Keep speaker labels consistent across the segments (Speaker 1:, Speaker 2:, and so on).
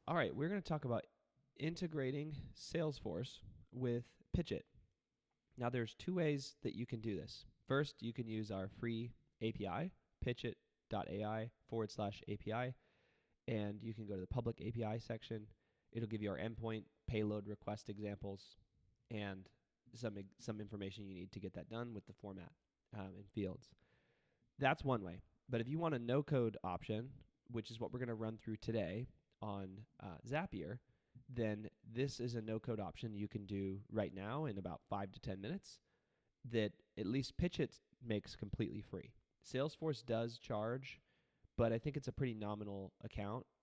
Speaker 1: All right, we're going to talk about integrating Salesforce with Pitchit. Now, there's two ways that you can do this. First, you can use our free API, pitchit.ai/API, and you can go to the public API section. It'll give you our endpoint, payload request examples, and some information you need to get that done with the format and fields. That's one way. But if you want a no-code option, which is what we're going to run through today on Zapier, then this is a no-code option you can do right now in about 5 to 10 minutes that at least Pitchit makes completely free. Salesforce does charge, but I think it's a pretty nominal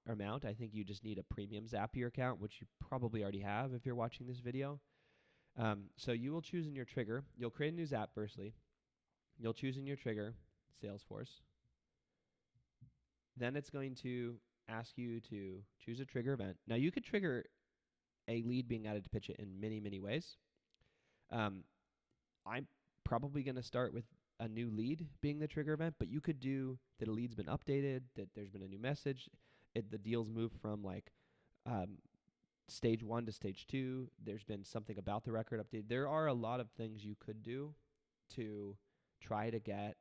Speaker 1: amount. I think you just need a premium Zapier account, which you probably already have if you're watching this video. So you will choose in your trigger. You'll create a new Zap firstly. You'll choose in your trigger Salesforce. Then it's going to ask you to choose a trigger event. Now, you could trigger a lead being added to Pitchit in many, many ways. I'm probably going to start with a new lead being the trigger event, but you could do that a lead's been updated, that there's been a new message, the deal's moved from like stage 1 to stage 2, there's been something about the record updated. There are a lot of things you could do to try to get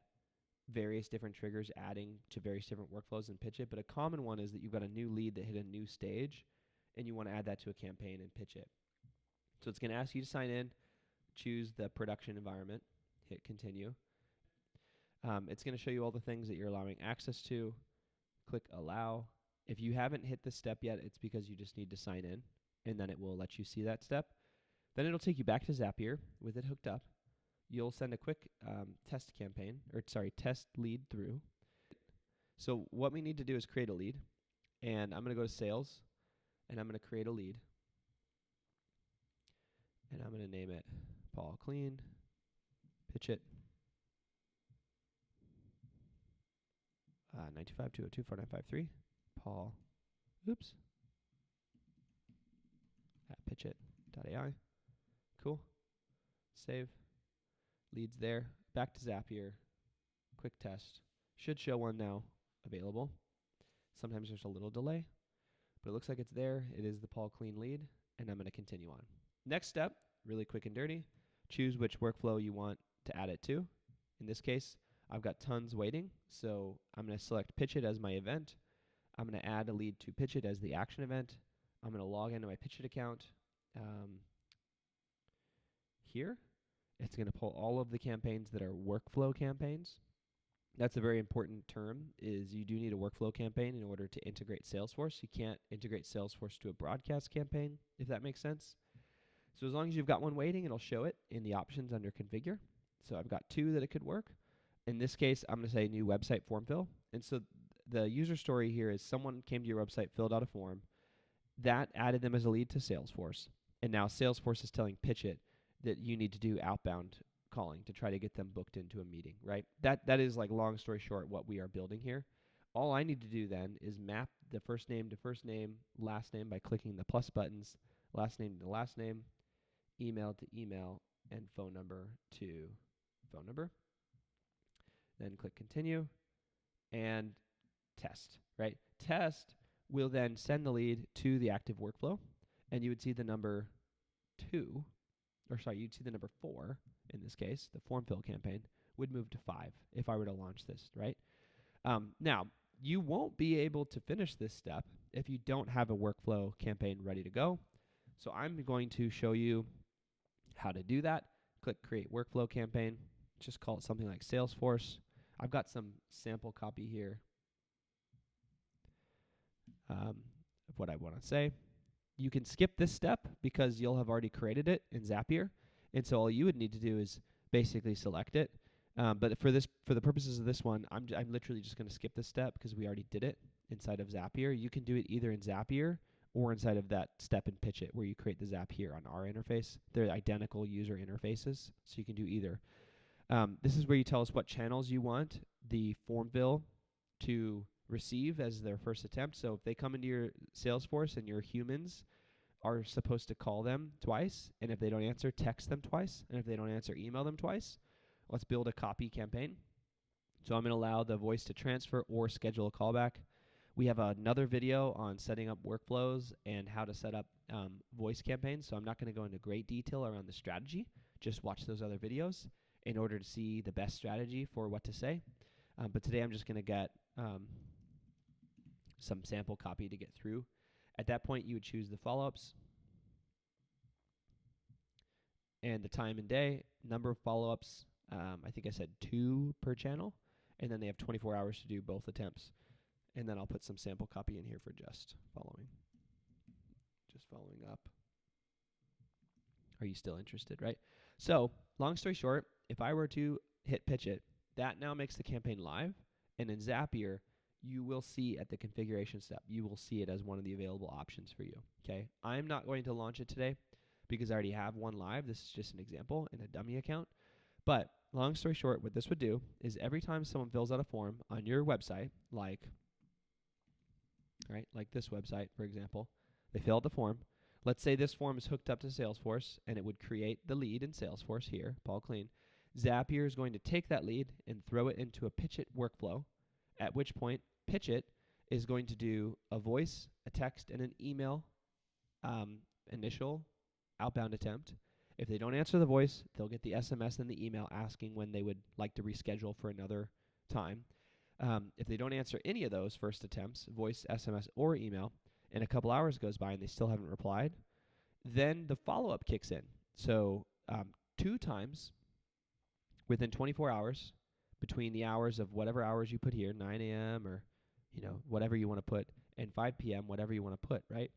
Speaker 1: various different triggers adding to various different workflows in Pitchit, but a common one is that you've got a new lead that hit a new stage and you want to add that to a campaign in Pitchit. So it's going to ask you to sign in, choose the production environment, hit continue. It's going to show you all the things that you're allowing access to. Click allow. If you haven't hit this step yet, it's because you just need to sign in, and then it will let you see that step. Then it'll take you back to Zapier with it hooked up. You'll send a quick test lead through. So what we need to do is create a lead. And I'm going to go to sales, and I'm going to create a lead. And I'm going to name it Paul Kleen, Pitchit, 925-202-4953, Paul, at pitchit.ai. Cool. Save. Leads there. Back to Zapier. Quick test. Should show one now available. Sometimes there's a little delay, but it looks like it's there. It is the Paul Kleen lead, and I'm going to continue on. Next step, really quick and dirty. Choose which workflow you want to add it to. In this case, I've got tons waiting, so I'm going to select Pitchit as my event. I'm going to add a lead to Pitchit as the action event. I'm going to log into my Pitchit account here. It's going to pull all of the campaigns that are workflow campaigns. That's a very important term, is you do need a workflow campaign in order to integrate Salesforce. You can't integrate Salesforce to a broadcast campaign, if that makes sense. So as long as you've got one waiting, it'll show it in the options under configure. So I've got two that it could work. In this case, I'm going to say new website form fill. And so the user story here is someone came to your website, filled out a form. That added them as a lead to Salesforce. And now Salesforce is telling Pitchit that you need to do outbound calling to try to get them booked into a meeting, right? That is, like, long story short, what we are building here. All I need to do then is map the first name to first name, last name by clicking the plus buttons, last name to last name, email to email, and phone number to phone number. Then click continue and test, right? Test will then send the lead to the active workflow, and you would see the number 2, you'd see the number 4 in this case, the form fill campaign, would move to 5 if I were to launch this, right? Now, you won't be able to finish this step if you don't have a workflow campaign ready to go. So I'm going to show you how to do that. Click Create Workflow Campaign. Just call it something like Salesforce. I've got some sample copy here of what I want to say. You can skip this step because you'll have already created it in Zapier. And so all you would need to do is basically select it. But for the purposes of this one, I'm literally just going to skip this step because we already did it inside of Zapier. You can do it either in Zapier or inside of that step in Pitchit where you create the Zap here on our interface. They're identical user interfaces, so you can do either. This is where you tell us what channels you want the form fill to receive as their first attempt. So if they come into your Salesforce and your humans are supposed to call them twice, and if they don't answer, text them twice, and if they don't answer, email them twice. Let's build a copy campaign. So I'm going to allow the voice to transfer or schedule a callback. We have another video on setting up workflows and how to set up voice campaigns. So I'm not going to go into great detail around the strategy. Just watch those other videos in order to see the best strategy for what to say. But today I'm just going to get some sample copy to get through. At that point, you would choose the follow-ups and the time and day, number of follow-ups. I think I said 2 per channel, and then they have 24 hours to do both attempts. And then I'll put some sample copy in here for just following up. Are you still interested, right? So, long story short, if I were to hit Pitchit, that now makes the campaign live, and in Zapier, you will see at the configuration step, you will see it as one of the available options for you, okay? I'm not going to launch it today because I already have one live. This is just an example in a dummy account. But long story short, what this would do is every time someone fills out a form on your website, like this website, for example, they fill out the form. Let's say this form is hooked up to Salesforce, and it would create the lead in Salesforce here, Paul Kleen. Zapier is going to take that lead and throw it into a Pitchit workflow, at which point Pitchit is going to do a voice, a text, and an email initial outbound attempt. If they don't answer the voice, they'll get the SMS and the email asking when they would like to reschedule for another time. If they don't answer any of those first attempts, voice, SMS, or email, and a couple hours goes by and they still haven't replied, then the follow-up kicks in. So 2 times within 24 hours, between the hours of whatever hours you put here, 9 a.m. or whatever you want to put, and 5 p.m., whatever you want to put, right?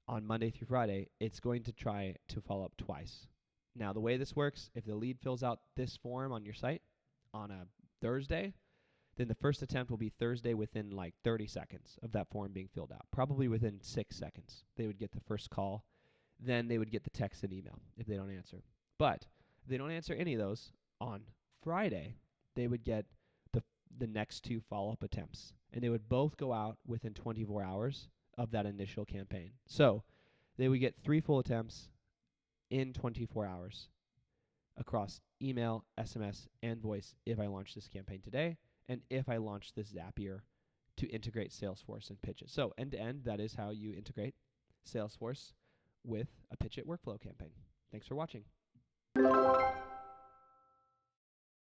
Speaker 1: On Monday through Friday, it's going to try to follow up twice. Now, the way this works, if the lead fills out this form on your site on a Thursday, then the first attempt will be Thursday within like 30 seconds of that form being filled out. Probably within 6 seconds, they would get the first call. Then they would get the text and email if they don't answer. But if they don't answer any of those on Friday, they would get the next 2 follow-up attempts. And they would both go out within 24 hours of that initial campaign. So they would get 3 full attempts in 24 hours across email, SMS, and voice if I launch this campaign today, and if I launch this Zapier to integrate Salesforce and Pitchit. So end-to-end, that is how you integrate Salesforce with a Pitchit workflow campaign. Thanks for watching.